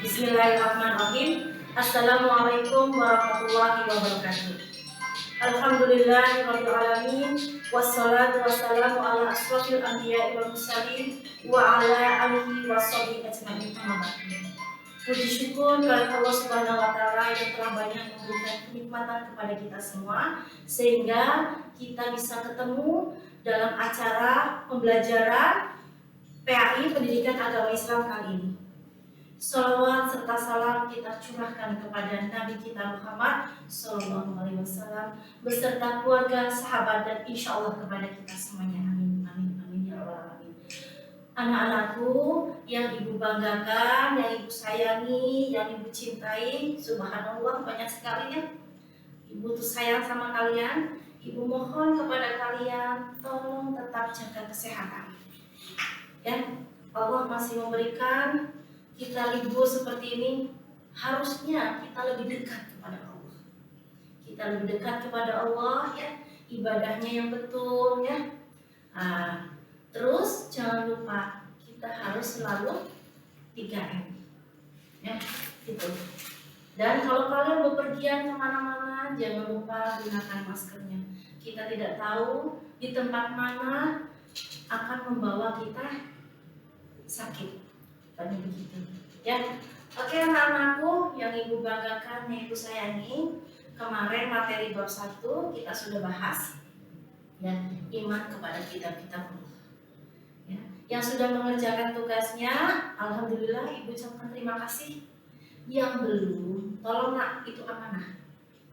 Bismillahirrahmanirrahim. Assalamualaikum warahmatullahi wabarakatuh. Alhamdulillahirabbil alamin wassalatu wassalamu ala asrofil anbiya'i wal mursalin wa ala alihi washabihi ajmain. Puji syukur kepada Allah Subhanahu wa taala yang telah banyak memberikan kenikmatan kepada kita semua sehingga kita bisa ketemu dalam acara pembelajaran PAI Pendidikan Agama Islam kali ini. Salawat serta salam kita curahkan kepada Nabi kita Muhammad Sallallahu Alaihi Wasallam beserta keluarga, sahabat dan insya Allah kepada kita semuanya. Amin, amin, amin ya Allah, amin. Anak-anakku yang ibu banggakan, yang ibu sayangi, yang ibu cintai, subhanallah banyak sekali ya. Ibu tuh sayang sama kalian. Ibu mohon kepada kalian tolong tetap jaga kesehatan. Ya, Allah masih memberikan kita libur seperti ini, harusnya kita lebih dekat kepada Allah. Kita lebih dekat kepada Allah ya, ibadahnya yang betul ya. Terus jangan lupa kita harus selalu 3M ya, gitu. Dan kalau kalian bepergian kemana-mana, jangan lupa gunakan maskernya. Kita tidak tahu di tempat mana akan membawa kita sakit. Tadi begitu ya. Oke anak-anakku yang ibu banggakan, yang ibu sayangi, kemarin materi bab 1 kita sudah bahas ya, iman kepada kitab-kitab Allah ya. Yang sudah mengerjakan tugasnya alhamdulillah ibu ucapkan terima kasih. Yang belum, tolong nak, itu amanah,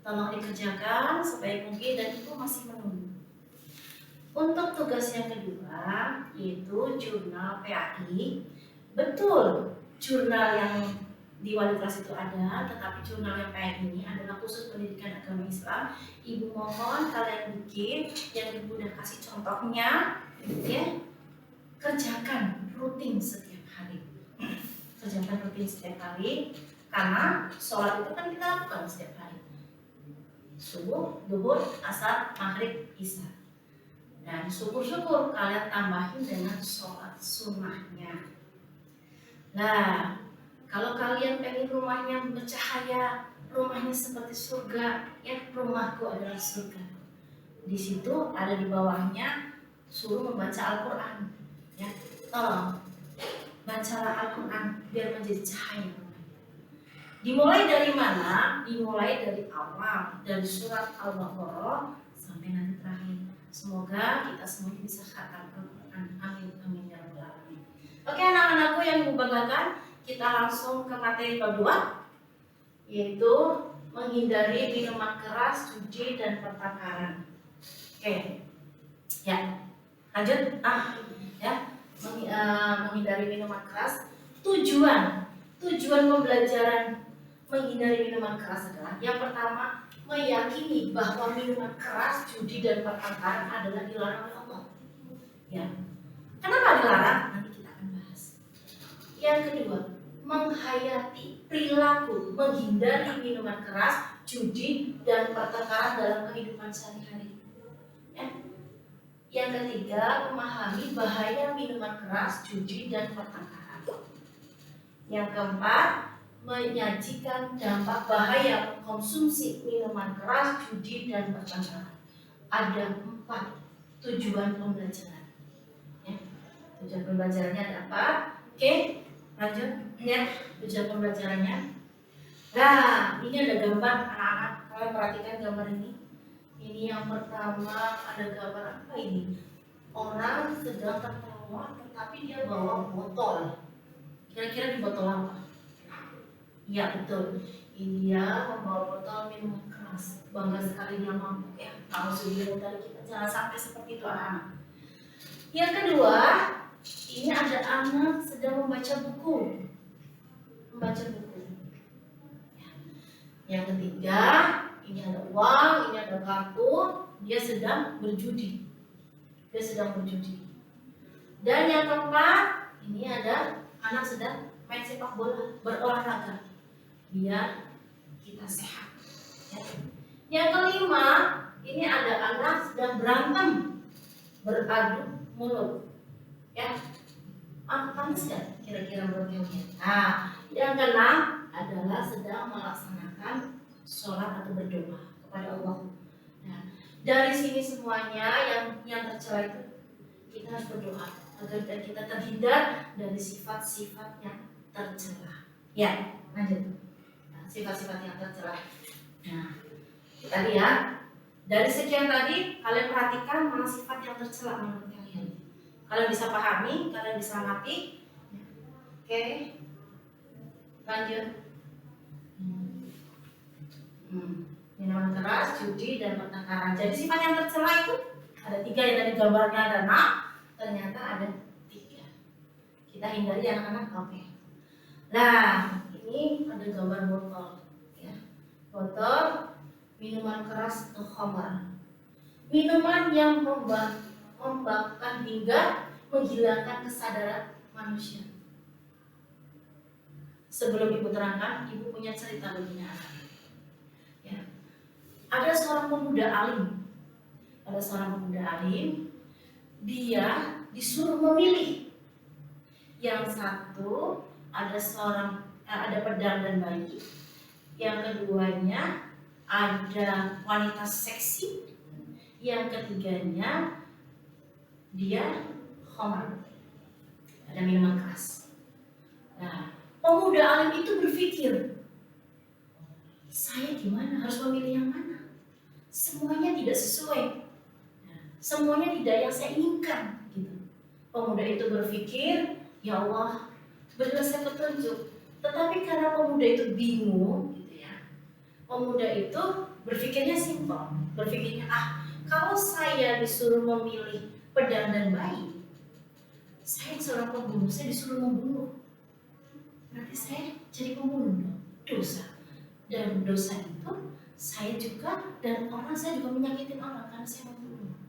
tolong dikerjakan sebaik mungkin dan ibu masih menunggu. Untuk tugas yang kedua yaitu jurnal PAI. Betul, jurnal yang di wali kelas itu ada, tetapi jurnal yang kayak ini adalah khusus pendidikan agama Islam. Ibu mohon kalian bikin, yang ibu udah kasih contohnya, ya, kerjakan rutin setiap hari. Kerjakan rutin setiap hari, karena sholat itu kan kita lakukan setiap hari. Subuh, duhur, asar, maghrib, isya. Dan syukur-syukur kalian tambahin dengan sholat sunnahnya. Nah, kalau kalian pengen rumahnya bercahaya, rumahnya seperti surga, ya rumahku adalah surga. Di situ ada di bawahnya suruh membaca Al-Quran, ya. Tolong bacalah Al-Quran biar menjadi cahaya. Dimulai dari mana? Dimulai dari awal, dari surat Al-Baqarah sampai nanti terakhir. Semoga kita semuanya bisa khatam Al-Quran. Amin, amin ya rabbal alamin. Oke anak-anakku yang ibu banggakan, kita langsung ke materi bab 2 yaitu menghindari minuman keras, judi dan pertengkaran. Oke, ya lanjut. Menghindari minuman keras. Tujuan pembelajaran menghindari minuman keras adalah yang pertama, meyakini bahwa minuman keras, judi dan pertengkaran adalah dilarang oleh Allah. Ya, kenapa dilarang? Nanti kita akan bahas. Yang kedua, menghayati perilaku menghindari minuman keras, judi dan pertengkaran dalam kehidupan sehari-hari. Ya. Yang ketiga, memahami bahaya minuman keras, judi dan pertengkaran. Yang keempat, menyajikan dampak bahaya konsumsi minuman keras, judi dan pertengkaran. Ada 4 tujuan pembelajaran. Ya. Tujuan pembelajarannya ada 4. Oke, lanjut ya, tujuan pembelajarannya. Nah, ini ada gambar anak-anak. Kalian perhatikan gambar ini. Ini yang pertama ada gambar apa ini? Orang sedang tertawa tetapi dia bawa botol. Kira-kira di botol apa? Ya betul. Dia membawa botol minuman keras. Bangga sekali dia mampu ya. Kalau sudah dari kita jangan sampai seperti itu anak-anak. Yang kedua, ini ada anak sedang membaca buku. Yang ketiga, ini ada uang, ini ada kartu. Dia sedang berjudi. Dan yang keempat, ini ada anak sedang main sepak bola, berolahraga. Biar kita sehat. Ya. Yang kelima, ini ada anak sedang berantem, beradu mulut. Ya. Pantas nggak kira-kira buat kalian? Nah, yang keenam adalah sedang melaksanakan sholat atau berdoa kepada Allah. Nah, dari sini semuanya yang tercela itu kita harus berdoa agar kita terhindar dari sifat-sifat yang tercela. Ya, lanjut. Nah, sifat-sifat yang tercela. Nah, kita lihat dari sekian tadi, kalian perhatikan mana sifat yang tercela menurut kalian. Kalian bisa pahami, kalian bisa amati. Oke, lanjut. Minuman keras, judi, dan pertengkaran. Jadi sifat yang tercela itu ada 3 yang tadi gambarnya ada 6, ternyata ada 3. Kita hindari anak-anak. Oke. Nah, ini ada gambar botol, ya. Botol minuman keras atau khamar. Minuman yang membakar hingga menghilangkan kesadaran manusia. Sebelum ibu terangkan, ibu punya cerita begini. Ya. Ada seorang pemuda alim. Dia disuruh memilih. Yang satu ada pedang dan bayi. Yang keduanya ada wanita seksi. Yang ketiganya dia khamar, ada minuman keras. Nah, pemuda alim itu berpikir, saya gimana, harus memilih yang mana? Semuanya tidak sesuai, semuanya tidak yang saya inginkan. Gitu. Pemuda itu berpikir, ya Allah, berilah saya petunjuk. Tetapi karena pemuda itu bingung, gitu ya, pemuda itu berpikirnya simpel, berpikirnya kalau saya disuruh memilih pedang dan bayi, saya seorang pembunuh, saya disuruh membunuh. Berarti saya jadi pembunuh, dosa. Dan dosa itu saya juga dan saya juga menyakitin orang karena saya membunuh.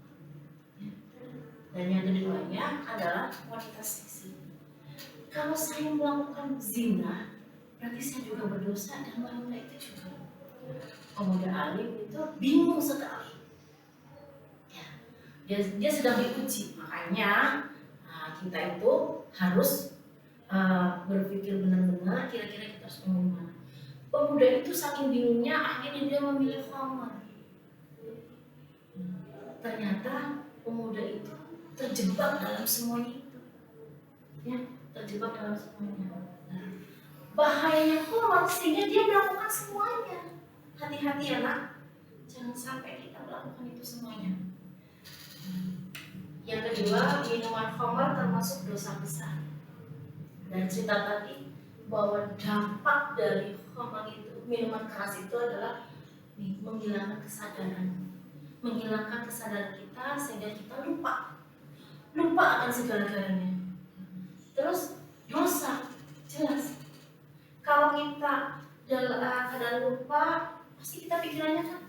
Dan yang keduanya adalah wanita seksi. Kalau saya melakukan zina, berarti saya juga berdosa dan wanita itu juga. Pemuda alim itu bingung sekali. Dia sedang diuji, makanya kita itu harus berpikir benar-benar kira-kira kita harus memilih mana. Pemuda itu saking bingungnya akhirnya dia memilih khamar. Ternyata pemuda itu terjebak dalam semuanya itu, ya, terjebak dalam semuanya. Nah, bahayanya khamar sehingga dia melakukan semuanya. Hati-hati ya nak, jangan sampai kita melakukan itu semuanya. Yang kedua, minuman khamar termasuk dosa besar. Dan cerita tadi bahwa dampak dari khamar itu, minuman keras itu adalah menghilangkan kesadaran. Menghilangkan kesadaran kita sehingga kita lupa akan segala-galanya. Terus dosa, jelas. Kalau kita keadaan lupa, pasti kita pikirannya kan.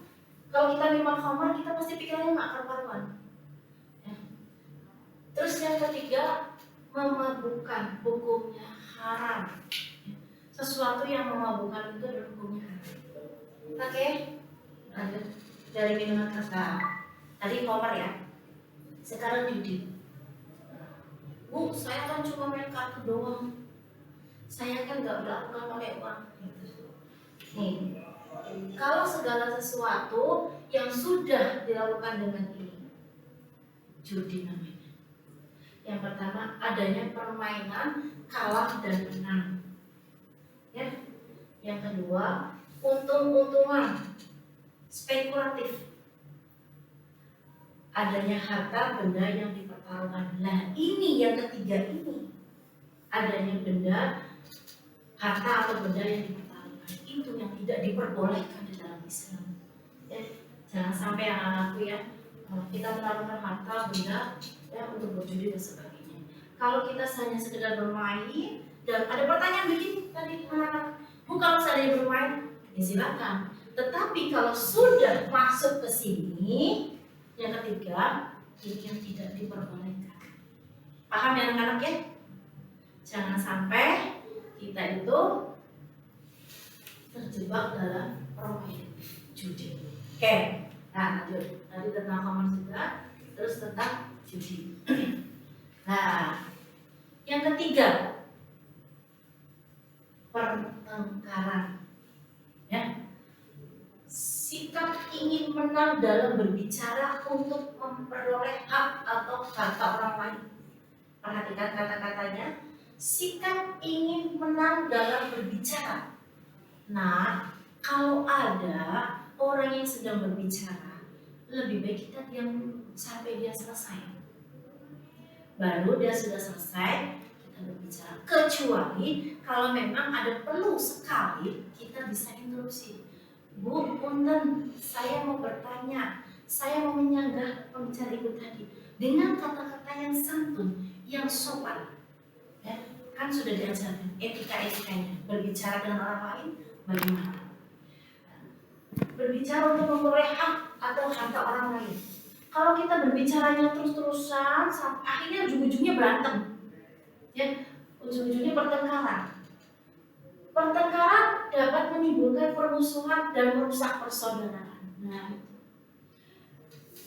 Kalau kita minuman khamar, kita pasti pikirannya nggak karuan. Terus yang ketiga, memabukkan, hukumnya haram. Sesuatu yang memabukkan itu adalah hukumnya haram. Oke, lanjut dari minuman keras. Tadi khamar ya, sekarang judi. Bu, saya kan cuma main kartu doang. Saya kan nggak melakukan pakai uang. Nih, kalau segala sesuatu yang sudah dilakukan dengan ini, judi namanya. Yang pertama, adanya permainan kalah dan menang. Ya. Yang kedua, untung-untungan, spekulatif. Adanya harta benda yang dipertaruhkan. Nah, ini yang ketiga ini. Adanya benda, harta atau benda yang dipertaruhkan. Itu yang tidak diperbolehkan di dalam Islam. Ya. Jangan sampai anak-anakku ya, kita menaruhkan harta benda ya untuk berjudi dan sebagainya. Kalau kita hanya sekedar bermain dan ada pertanyaan begini tadi anak-anak, Bu, kalau saya bermain ya silakan. Tetapi kalau sudah masuk ke sini, yang ketiga ini yang tidak diperbolehkan. Paham ya anak-anak ya? Jangan sampai kita itu terjebak dalam permainan judi. Oke, nah lanjut. Tadi tentang khamar juga, terus tentang judi. Nah, Yang ketiga, pertengkaran. Ya, sikap ingin menang dalam berbicara untuk memperoleh hak atau harta orang lain. Perhatikan kata-katanya, sikap ingin menang dalam berbicara. Nah, kalau ada orang yang sedang berbicara, lebih baik kita diam sampai dia selesai. Baru dia sudah selesai, kita berbicara. Kecuali kalau memang ada perlu sekali, kita bisa interupsi. Bu, punten, saya mau bertanya, saya mau menyanggah pembicara ibu tadi dengan kata-kata yang santun, yang sopan. Ya, kan sudah diajarkan etika-etikanya. Berbicara dengan orang lain bagaimana? Berbicara untuk memperoleh hak atau harta orang lain. Kalau kita berbicaranya terus-terusan, akhirnya ujung-ujungnya berantem, ya, ujung-ujungnya pertengkaran. Pertengkaran dapat menimbulkan permusuhan dan merusak persaudaraan. Nah,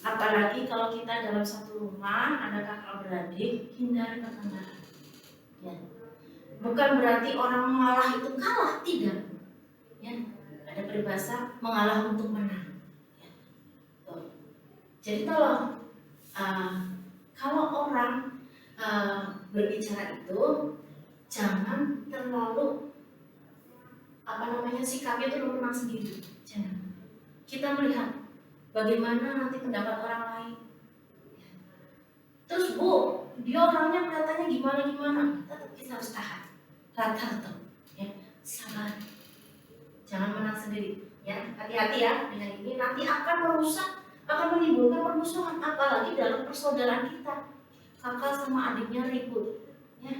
apalagi kalau kita dalam satu rumah ada kakak beradik, hindari pertengkaran. Ya. Bukan berarti orang mengalah itu kalah, tidak. Ya. Ada peribahasa mengalah untuk menang. Ya. Jadi kalau orang berbicara itu jangan terlalu sikapnya itu lu menang sendiri. Jangan. Kita melihat bagaimana nanti pendapat orang lain. Terus Bu, dia orangnya kelihatannya gimana, tetap kita harus tahan. Rata-rata, ya, sabar. Jangan menang sendiri. Ya, hati-hati ya dengan ini. Nanti akan merusak, akan menimbulkan permusuhan, apalagi dalam persaudaraan kita. Kakak sama adiknya ribut, ya.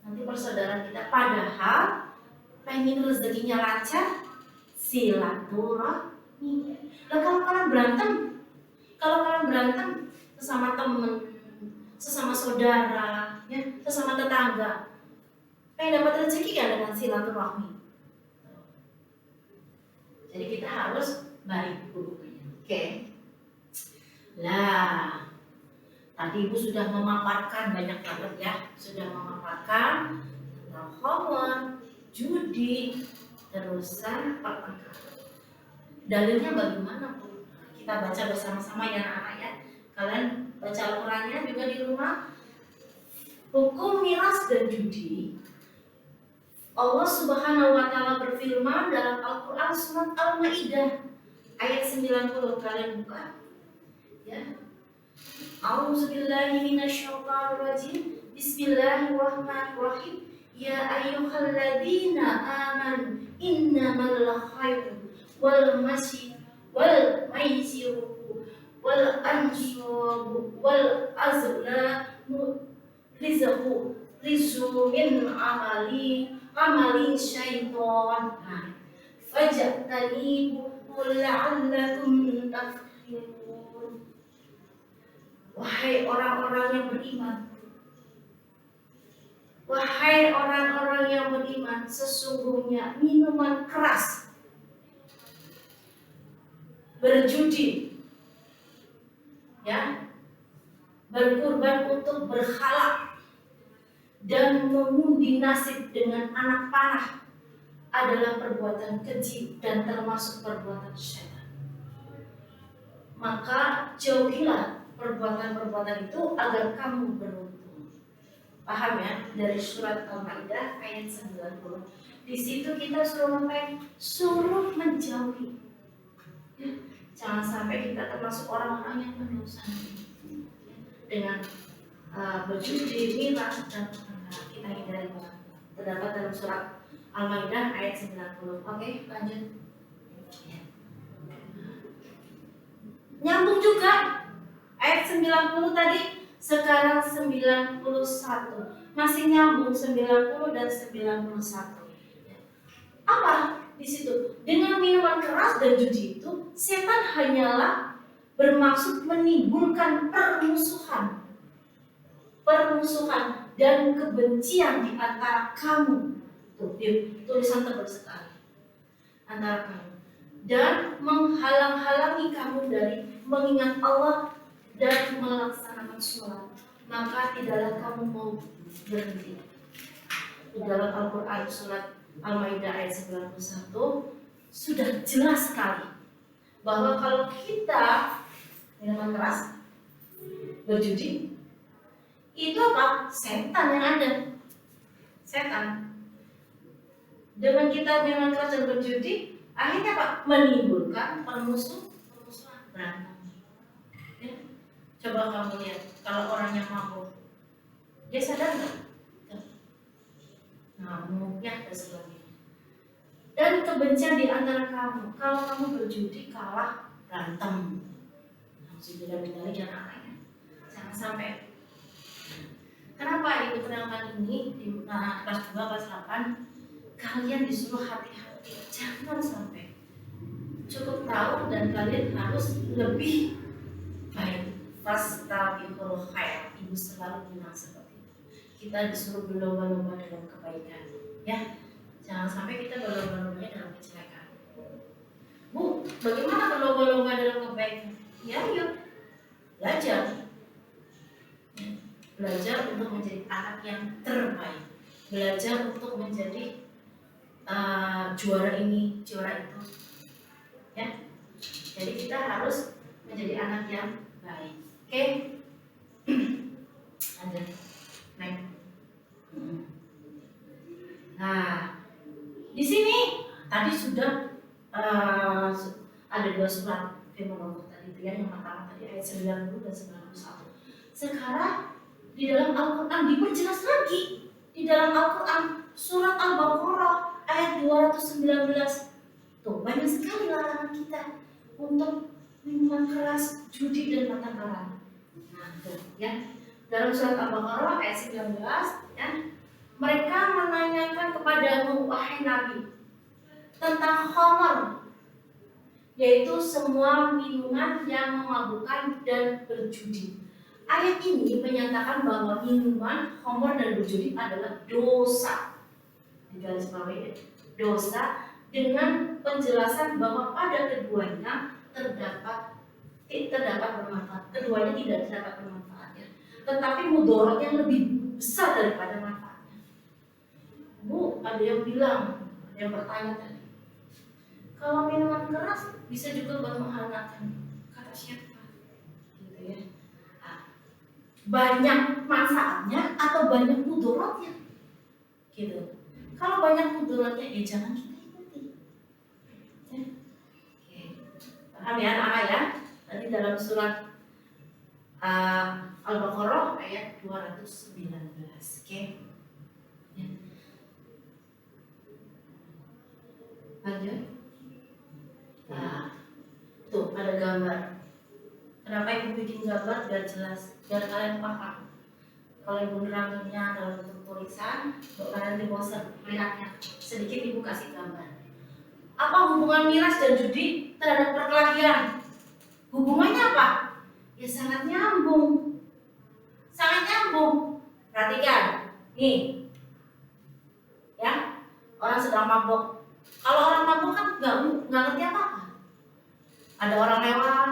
Nanti persaudaraan kita. Padahal pengen rezekinya lancar, silaturahmi. Nah, kalau kalian berantem sesama temen, sesama saudara, ya, sesama tetangga, pengen dapat rezeki kan dengan silaturahmi. Jadi kita harus baik buruknya. Oke. Lah, tadi Ibu sudah memaparkan banyak banget ya, sudah memaparkan tentang homer, judi, terusan pertengkaran. Dalilnya bagaimana Bu? Kita baca bersama-sama ya anak-anak ya. Kalian baca Al-Qurannya juga di rumah. Hukum miras dan judi. Allah Subhanahu wa Ta'ala berfirman dalam Al-Quran surat Al-Maidah ayat 90. Kalian buka. Ya. A'udzubillahi minasyaitonirrajim. Bismillahirrahmanirrahim. Ya ayyuhalladzina amanu innamal khairu wal maisiru wal ansabu wal azlamu rizqu min amali syaiton. Fajtanibuhu la'allakum tuflihun. Wahai orang-orang yang beriman, wahai orang-orang yang beriman, sesungguhnya minuman keras, berjudi, ya, berkurban untuk berhala, dan mengundi nasib dengan anak panah adalah perbuatan keji dan termasuk perbuatan syaitan. Maka jauhilah perbuatan-perbuatan itu agar kamu beruntung. Paham ya? Dari surat Al-Maidah ayat 90. Di situ kita suruh ngapain? Suruh menjauhi. Ya, jangan sampai kita termasuk orang-orang yang berdosa dengan berjudi, miras, dan pertengkaran. Kita hindari banget. Terdapat dalam surat Al-Maidah ayat 90. Oke, lanjut. Ya. Nyambung juga ayat 90 tadi, sekarang 91. Masih nyambung 90 dan 91. Apa di situ? Dengan minuman keras dan judi itu, setan hanyalah bermaksud menimbulkan permusuhan dan kebencian di antara kamu. Tuh, tulisan tebal sekali. Antara kamu. Dan menghalang-halangi kamu dari mengingat Allah dan melaksanakan sholat. Maka tidaklah kamu mau berhenti. Di dalam Al-Quran surat Al-Maidah ayat 91 sudah jelas sekali bahwa kalau kita minuman keras, berjudi, itu apa? Setan yang ada. Setan. Dengan kita minuman keras dan berjudi, akhirnya apa? Menimbulkan permusuhan, berantem. Ya. Coba kamu lihat, kalau orang yang mabuk, dia sadar nggak? Ngamuknya dan sebagainya. Dan kebencian di antara kamu, kalau kamu berjudi kalah berantem. Sudah bidalik dan anaknya. Jangan sampai. Kenapa ibu terangkan ini di kelas 2 kelas 8? Kalian disuruh hati-hati, jangan sampai. Cukup tahu dan kalian harus lebih baik. Fastabiqul khair. Ibu selalu bilang seperti itu. Kita disuruh berlomba-lomba dalam kebaikan, ya. Jangan sampai kita berlomba-lomba dalam kejelekan. Bu, bagaimana berlomba-lomba dalam kebaikan? Ya, yuk belajar. Belajar untuk menjadi anak yang terbaik. Belajar untuk menjadi juara ini, juara itu. Ya. Jadi kita harus menjadi anak yang baik. Oke? Lanjut. Next. Nah, di sini tadi sudah ada 2 surat firman Allah tadi itu ya, yang pertama tadi ayat 90 dan 91. Sekarang di dalam Al-Quran diperjelas lagi. Di dalam Al-Quran surat Al-Baqarah ayat 219. Tuh, banyak sekali larangan kita untuk minuman keras, judi dan mata karan. Nah, tuh ya. Dalam surat Al-Baqarah ayat 19 ya. Mereka menanyakan kepadamu wahai Nabi tentang khamar, yaitu semua minuman yang memabukkan dan berjudi. Ayat ini menyatakan bahwa minuman, khamar dan berjudi adalah dosa. Digarisbawahi, dosa, dengan penjelasan bahwa pada keduanya terdapat bermanfaat. Keduanya tidak terdapat bermanfaatnya, tetapi mudarat yang lebih besar daripada manfaatnya. Bu, ada yang bilang, ada yang bertanya tadi, kalau minuman keras bisa juga bermenghangatkan. Kata siapa? Gitu ya. Nah, banyak manfaatnya atau banyak mudaratnya? Gitu. Kalau banyak mudaratnya, ya jangan kita ikuti. Ya. Oke. Paham ya anak-anak ya? Tadi dalam surat Al-Baqarah ayat 219. Oke. Ya. Lanjut. Nah, tuh ada gambar. Kenapa ibu bikin gambar? Biar jelas, biar kalian paham. Kalau ibu neranginnya dalam bentuk tulisan, kalian nanti bosan melihatnya. Sedikit ibu kasih gambar. Apa hubungan miras dan judi terhadap perkelahian? Hubungannya apa? Ya sangat nyambung. Sangat nyambung. Perhatikan, nih, ya, orang sedang mabuk. Kalau orang mabuk kan nggak ngerti apa-apa. Ada orang lewat,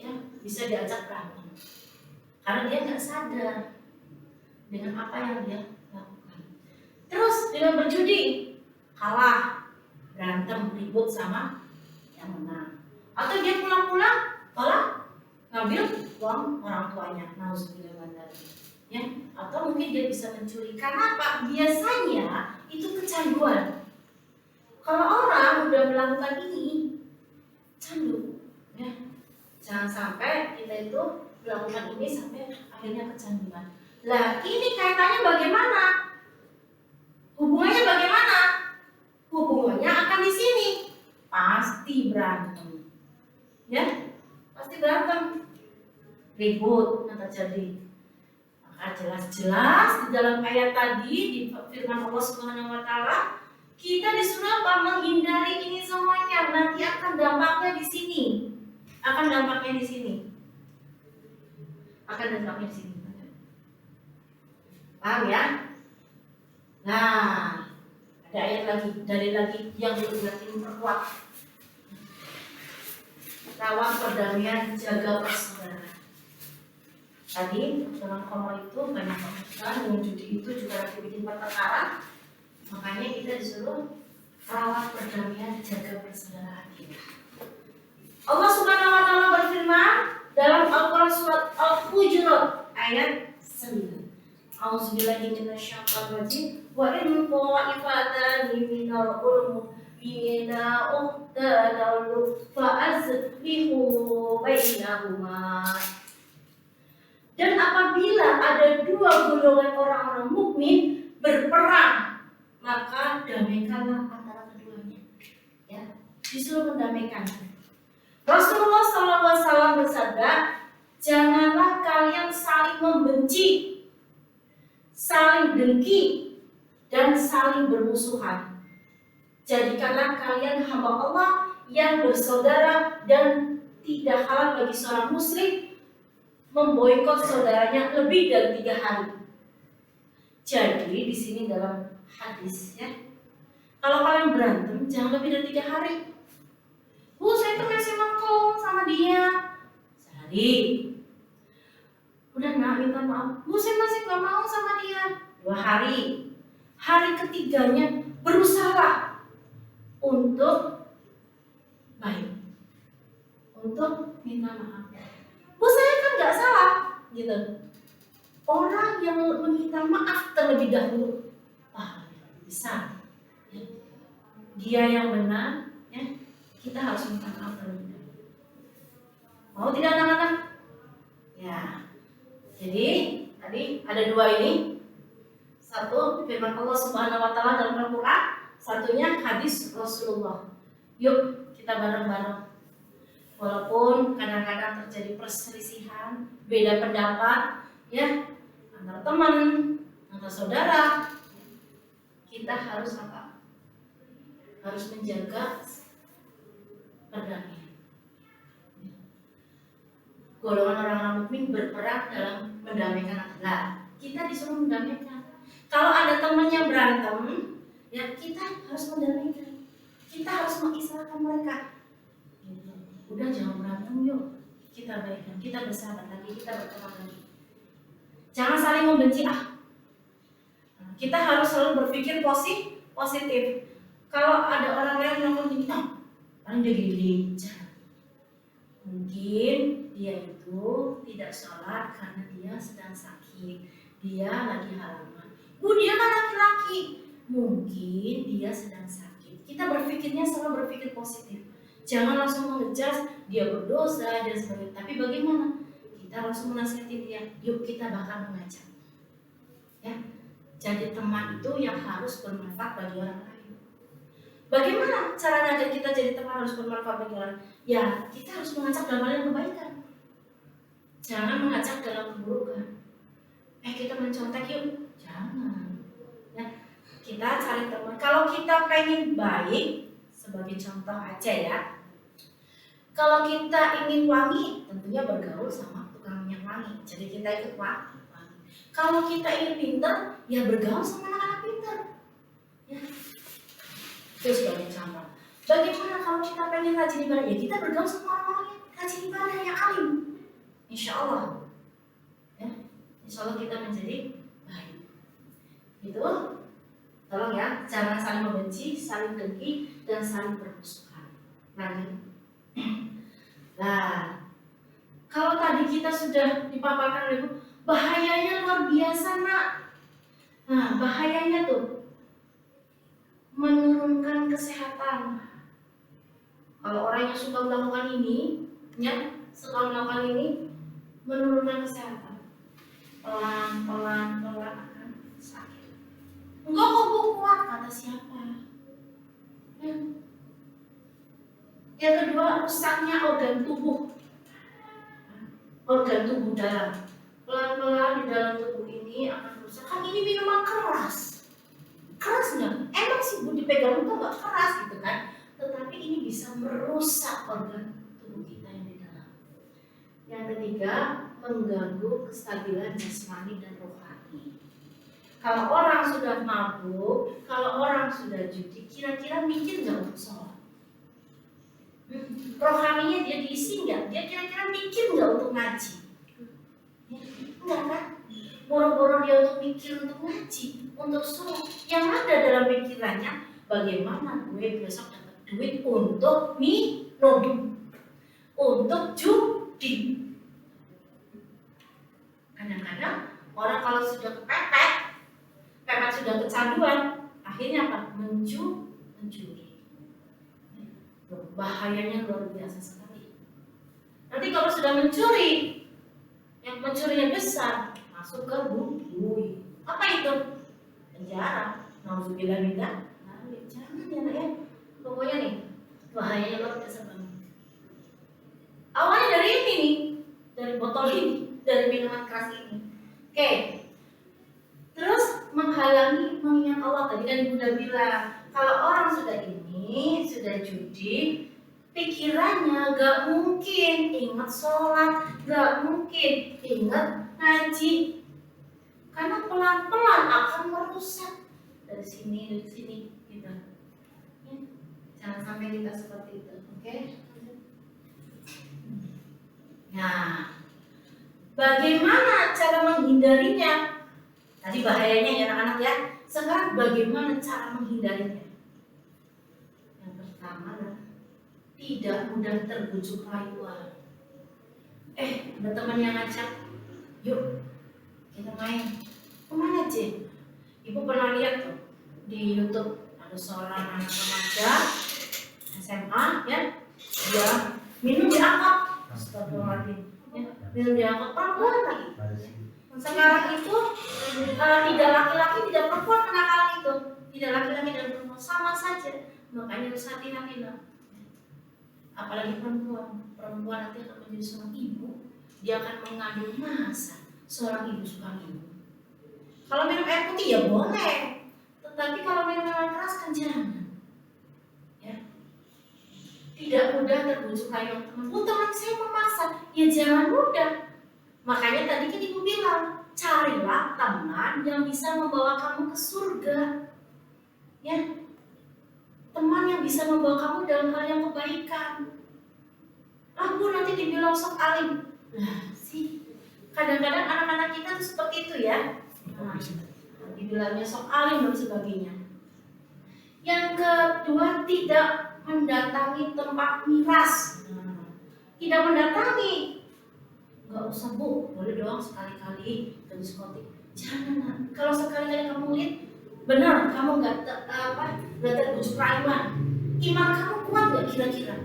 ya bisa diajak berantem, karena dia nggak sadar dengan apa yang dia lakukan. Terus dengan berjudi, kalah, berantem, ribut sama yang menang. Atau dia pulang-pulang malah ngambil uang orang tuanya, nauzubillah ya. Atau mungkin dia bisa mencuri. Karena apa? Biasanya itu kecanduan. Kalau orang udah melakukan ini, candu, ya. Jangan sampai kita itu melakukan ini sampai akhirnya kecanduan. Lah, ini kaitannya bagaimana? Hubungannya bagaimana? Hubungannya akan di sini. Pasti berantem. Ya? Pasti berantem. Ribut yang terjadi. Maka jelas-jelas di dalam ayat tadi di firman Allah Subhanahu wa taala, kita disuruh apa? Menghindari ini semuanya. Nanti akan dampaknya di sini. Akan dampaknya di sini. Akan dampaknya di sini. Paham ya? Nah, ada ayat lagi, dalil lagi yang lebih memperkuat. Rawat perdamaian, jaga persaudaraan. Tadi dalam khamr itu banyak kebutuhan, dengan judi itu juga lagi bikin pertengkaran. Makanya kita disuruh rawat perdamaian, jaga persaudaraan kita. Allah Subhanahu wa taala berfirman dalam Al-Qur'an surat Al-Hujurat ayat 9. A'udzubillahi minasyaitonir rajim. Wa in qa'ifatani minal mu'minina uqtadalu fa'azlihu bainahuma. Dan apabila ada dua golongan orang-orang mukmin berperang, maka damaikanlah antara keduanya. Ya, disuruh mendamaikan. Rasulullah SAW bersabda, janganlah kalian saling membenci, saling dengki, dan saling bermusuhan. Jadikanlah kalian hamba Allah yang bersaudara dan tidak halal bagi seorang muslim memboikot saudaranya lebih dari 3 hari. Jadi di sini dalam hadis ya, kalau kalian berantem jangan lebih dari 3 hari. Saya tuh masih mengkong sama dia sehari. Udah nak minta maaf. Saya masih gak mau sama dia 2 hari. Hari ketiganya berusaha untuk baik, untuk minta maaf. Saya kan gak salah gitu. Orang yang meminta maaf terlebih dahulu bisa ya. Dia yang benar ya. Kita harus minta maaf terlebih dahulu. Mau tidak anak-anak? Ya. Jadi tadi ada 2 ini. Satu firman Allah Subhanahu wa taala dalam Al-Qur'an, satunya hadis Rasulullah. Yuk kita bareng-bareng. Walaupun kadang-kadang terjadi perselisihan, beda pendapat ya, antara teman, antara saudara, kita harus apa? Harus menjaga perdamaian. Golongan orang-orang mukmin berperang dalam mendamaikan antara. Kita disuruh mendamaikan. Kalau ada temannya berantem, ya kita harus mendamaikan. Kita harus mengisahkan mereka. Udah jangan berantem yuk. Kita baikkan, kita bersahabat lagi, kita berteman lagi. Jangan saling membenci Kita harus selalu berpikir positif. Kalau ada orang lain yang melakukan gini, paling dia gini, jangan. Mungkin dia itu tidak sholat karena dia sedang sakit, dia lagi halangan. Dia kan laki-laki, mungkin dia sedang sakit. Kita berpikirnya selalu berpikir positif. Jangan langsung mengejas dia berdosa dan sebagainya. Tapi bagaimana? Kita langsung menasihati dia. Yuk kita bakal mengajak. Ya, jadi teman itu yang harus bermanfaat bagi orang lain. Bagaimana caranya agar kita jadi teman harus bermanfaat bagi orang? Ya, kita harus mengajak dalam hal yang kebaikan. Jangan mengajak dalam keburukan. Kita mencontek yuk. Jangan. Ya, kita cari teman. Kalau kita pengen baik, sebagai contoh aja ya, kalau kita ingin wangi, tentunya bergaul sama tukang minyak wangi. Jadi kita ikut wangi. Kalau kita ingin pintar, ya bergaul sama anak-anak pintar. Ya. Itu sebagai contoh. Bagaimana kalau kita pengen rajin ibadah? Ya kita bergaul sama orang-orang yang rajin ibadah, yang alim. Insya Allah. Ya. Insya Allah kita menjadi baik. Itu. Tolong ya, jangan saling membenci, saling dengki, dan saling bermusuhan. Lanjut. Nah, kalau tadi kita sudah dipaparkan oleh Ibu, bahayanya luar biasa nak. Nah, bahayanya tuh menurunkan kesehatan. Kalau orang yang suka melakukan ini, ya, suka melakukan ini, menurunkan kesehatan. Pelan-pelan akan sakit. Enggak kok Bu, kuat, kata siapa? Ya. Yang kedua, rusaknya organ tubuh. Organ tubuh dalam. Pelan-pelan di dalam tubuh ini akan rusak. Kan ini minuman keras. Keras enggak? Emang sih Bu dipegang itu enggak keras gitu kan? Tetapi ini bisa merusak organ tubuh kita yang di dalam. Yang ketiga, mengganggu kestabilan jasmani dan rohani. Kalau orang sudah mabuk, kalau orang sudah judi, kira-kira mikir nggak untuk sholat? Rohaninya dia diisi nggak? Dia kira-kira mikir nggak untuk ngaji? Enggak kan? Boro-boro dia untuk mikir, untuk ngaji, untuk suruh. Yang ada dalam pikirannya, bagaimana gue besok dapat duit untuk minum, untuk judi. Kadang-kadang orang kalau sudah kepepet sudah kecanduan, akhirnya apa? Mencuri. Bahayanya luar biasa sekali. Nanti kalau sudah mencuri, yang mencurinya besar, masuk ke bui. Apa itu? Penjara. Nauzubillah minzalik. Jangan ya nak ya. Pokoknya nih, bahayanya luar biasa banget. Awalnya dari ini nih, dari botol ini, dari minuman keras ini. Oke. Terus menghalangi mengingat Allah. Tadi kan Ibu udah bilang, kalau orang sudah judi, pikirannya gak mungkin ingat sholat, gak mungkin ingat ngaji, karena pelan-pelan akan merusak dari sini gitu. Ya, jangan sampai kita seperti itu, oke? Nah, bagaimana cara menghindarinya? Tadi bahayanya ya anak-anak ya. Sekarang bagaimana cara menghindarinya? Yang pertama, tidak mudah terbujuk rayuan. Ada teman yang ngajak, yuk kita main. Kemana aja? Ibu pernah lihat tuh di YouTube ada seorang anak remaja SMA ya, dia minum di angkot. Astagfirullahaladzim. Ya, minum di angkot perempuan lagi. Sekarang itu tidak laki-laki tidak perempuan kenakalan itu, tidak laki-laki dan perempuan sama saja. Makanya harus hati-hati lah. Apalagi perempuan nanti akan menjadi seorang ibu, dia akan mengandung masa seorang ibu suka minum. Kalau minum air putih ya boleh, tetapi kalau minum minuman keras kan jangan. Ya. Tidak mudah terbujuk rayuan teman. Teman saya memaksa, ya jangan mudah. Makanya tadi kan ibu bilang, carilah teman yang bisa membawa kamu ke surga. Ya. Teman yang bisa membawa kamu dalam hal yang kebaikan. Aku nanti dibilang sok alim. Nah, sih. Kadang-kadang anak-anak kita tuh seperti itu ya. Nah, dibilangnya sok alim dan sebagainya. Yang kedua, tidak mendatangi tempat miras. Tidak mendatangi. Gak usah bu, boleh doang sekali-kali ke diskotik. Jangan. Kalau sekali-kali kamu lihat, benar kamu gak terbujuk rayuan. Iman kamu kuat gak kira-kira?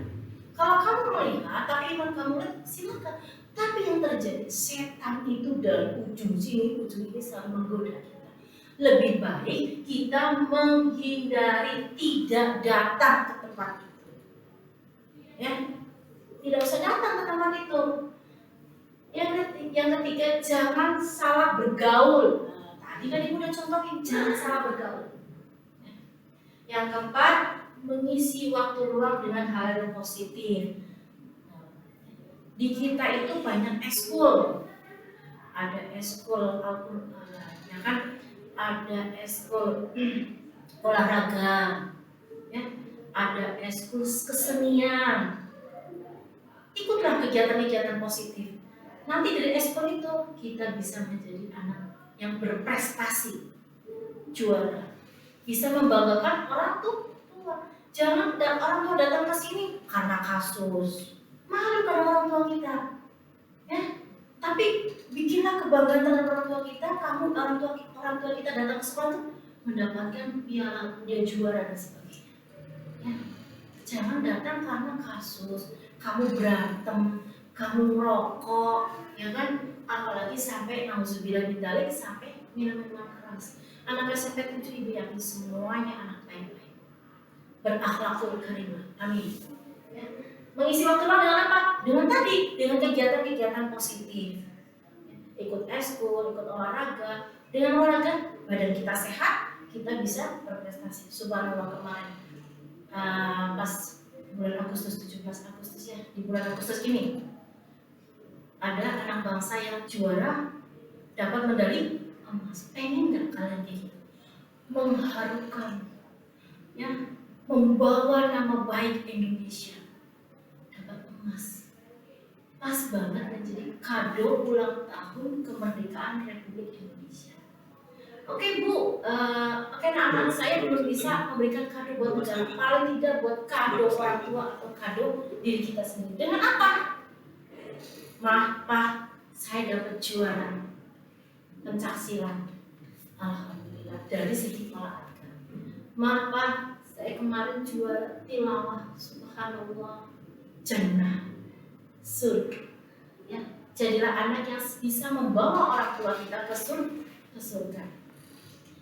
Kalau kamu melihat, tapi iman kamu lihat, silakan. Tapi yang terjadi, setan itu dari ujung sini, ujung ini selalu menggoda kita. Lebih baik kita menghindari tidak datang ke tempat itu. Ya, tidak usah datang ke tempat itu. Yang ketiga, jangan salah bergaul. Nah, tadi kan ibu udah contohin, jangan salah bergaul. Yang keempat, mengisi waktu luang dengan hal yang positif. Di kita itu banyak eskul, ada eskul Al-Quran, ya kan? Ada eskul olahraga, ya, ada eskul kesenian. Ikutlah kegiatan-kegiatan positif. Nanti dari eskul itu kita bisa menjadi anak yang berprestasi, juara, bisa membanggakan orang tua. Jangan orang tua datang ke sini karena kasus, malu pada orang tua kita, ya. Tapi bikinlah kebanggaan terhadap orang tua kita. Orang tua kita datang ke sekolah itu mendapatkan piala, dia juara dan sebagainya. Ya. Jangan datang karena kasus, kamu berantem, kamu merokok, ya kan? Apalagi sampai nauzubillah minzalik sampai minum-minuman keras. Anak SMP 7 ibu yakin semuanya anak baik-baik, berakhlakul karimah. Amin. Ya. Mengisi waktu luang dengan apa? Dengan kegiatan-kegiatan positif. Ikut eskul, ikut olahraga. Dengan olahraga, badan kita sehat, kita bisa berprestasi. Subhanallah, kemarin pas bulan Agustus, 17 Agustus ya, di bulan Agustus ini ada anak bangsa yang juara, dapat medali emas. Pengen nggak kalian kayak gitu? Mengharukan, ya, membawa nama baik Indonesia, dapat emas. pas banget menjadi kado ulang tahun kemerdekaan Republik Indonesia. Oke Bu, anak-anak saya belum bisa memberikan kado buat negara, paling tidak buat kado orang tua atau kado diri kita sendiri. Dengan apa? Pak, saya dapat juara pencaksilat, alhamdulillah, dari segi olahraga. Pak, saya kemarin juara tilawah, subhanallah, jannah, surga. Ya, jadilah anak yang bisa membawa orang tua kita ke surga.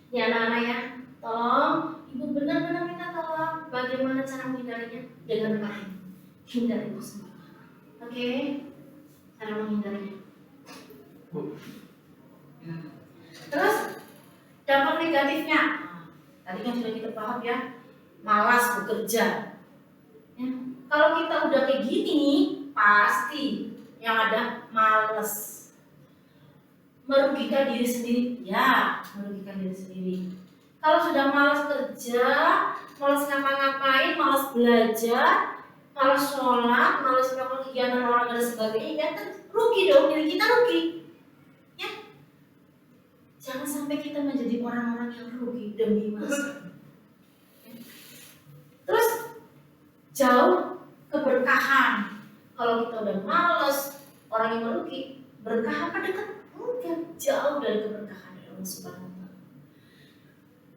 Ya anak-anak ya, tolong ibu benar-benar minta tolong bagaimana cara menghindarinya dengan baik. Hindari itu semua. Oke? Cara menghindarinya. Terus dampak negatifnya, tadi kan sudah kita paham ya, malas bekerja. Ya. Kalau kita udah kayak gini, pasti yang ada males. Merugikan diri sendiri, ya merugikan diri sendiri. Kalau sudah malas kerja, malas ngapa-ngapain, malas belajar, malas sholat, malas melakukan kegiatan olahraga dan sebagainya, ya kan rugi dong, diri kita rugi. Ya, jangan sampai kita menjadi orang-orang yang rugi demi masa. Terus jauh keberkahan. Kalau kita udah malas, orang yang merugi, berkah apa dekat? Jauh dari keberkahan Allah Subhanahu wa Ta'ala.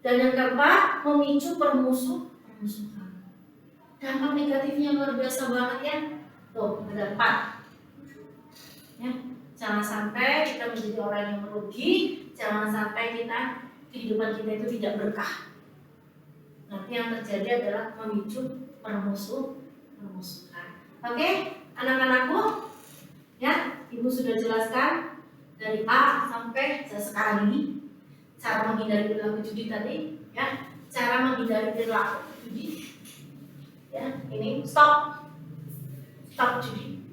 Dan yang keempat, memicu permusuhan. Dampak negatifnya luar biasa banget ya. Tuh, ada 4. Ya, jangan sampai kita menjadi orang yang merugi, jangan sampai kehidupan kita itu tidak berkah. Nanti yang terjadi adalah memicu permusuhan. Oke, anak-anakku, ya, ibu sudah jelaskan dari A sampai sekarang ini cara menghindari perilaku judi tadi, ya, cara menghindari perilaku judi, ya, ini stop judi,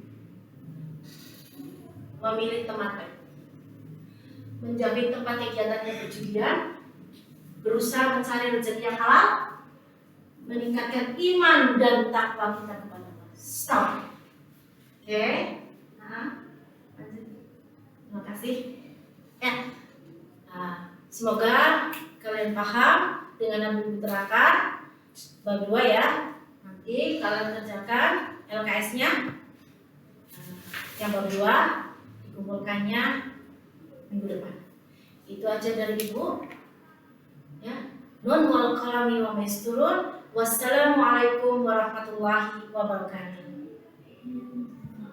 memilih teman baik, menjamin tempat kegiatannya perjudian, berusaha mencari rezeki yang halal, meningkatkan iman dan takwa kita kepada Allah. Stop. Oke, lanjut. Terima kasih. Ya. Semoga kalian paham dengan yang Ibu terangkan. Bab 2 ya. Nanti kalian kerjakan LKS-nya. Yang bab 2 dikumpulkannya minggu depan. Itu aja dari Ibu. Ya. Nun wal qalami wa masturun. Wassalamualaikum warahmatullahi wabarakatuh.